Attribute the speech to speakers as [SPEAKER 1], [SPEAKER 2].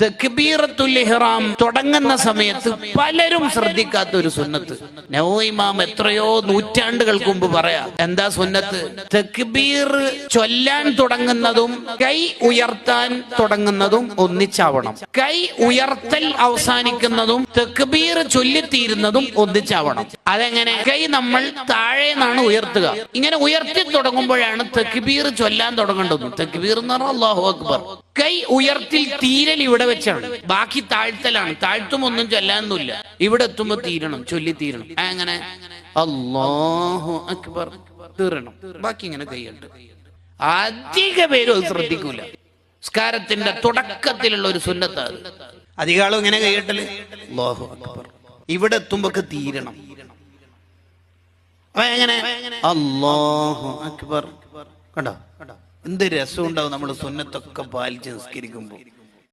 [SPEAKER 1] തക്ബീറത്തുൽ ഇഹ്റാം തുടങ്ങുന്ന സമയത്ത് പലരും ശ്രദ്ധിക്കാത്ത ഒരു സുന്നത്ത് നവവി ഇമാം എത്രയോ നൂറ്റാണ്ടുകൾക്ക് മുമ്പ് പറയാ. എന്താ സുന്നത്ത്? തക്ബീർ ചൊല്ലാൻ തുടങ്ങുന്നതും കൈ ഉയർത്താൻ തുടങ്ങുന്നതും ഒന്നിച്ചാവണം. കൈ ഉയർത്തൽ അവസാനിക്കുന്നതും തക്ബീർ ചൊല്ലിത്തീരുന്നതും ഒന്നിച്ചാവണം. അതെങ്ങനെ? കൈ നമ്മൾ താഴെ നിന്നാണ് ഉയർത്തുക. ഇങ്ങനെ ഉയർത്തി തുടങ്ങുമ്പോഴാണ് തക്ബീർ ചൊല്ലാൻ തുടങ്ങേണ്ടത്. തക്ബീർ എന്ന് പറഞ്ഞാൽ അല്ലാഹു അക്ബർ. കൈ ഉയർത്തിൽ തീരൽ ഇവിടെ വെച്ചാണ്, ബാക്കി താഴ്ത്തലാണ്. താഴ്ത്തുമൊന്നും ചൊല്ലാനൊന്നുമില്ല. ഇവിടെ എത്തുമ്പോ തീരണം, ചൊല്ലി തീരണം. അങ്ങനെ അല്ലാഹു അക്ബർ തീരണം, ബാക്കി ഇങ്ങനെ കൈയുണ്ട്. അധിക പേരും അത് ശ്രദ്ധിക്കൂല. നിസ്കാരത്തിന്റെ തുടക്കത്തിലുള്ള ഒരു സുന്നത്ത് അത്. അധികാളും ഇങ്ങനെ കൈയിട്ടല് അല്ലാഹു അക്ബർ, ഇവിടെ എത്തുമ്പോ തീരണം. എങ്ങനെ അല്ലാഹു അക്ബർ? കണ്ടോ എന്ത് രസം ഉണ്ടാവും നമ്മൾ സുന്നത്തൊക്കെ പാലിച്ച് നിസ്കരിക്കുമ്പോൾ.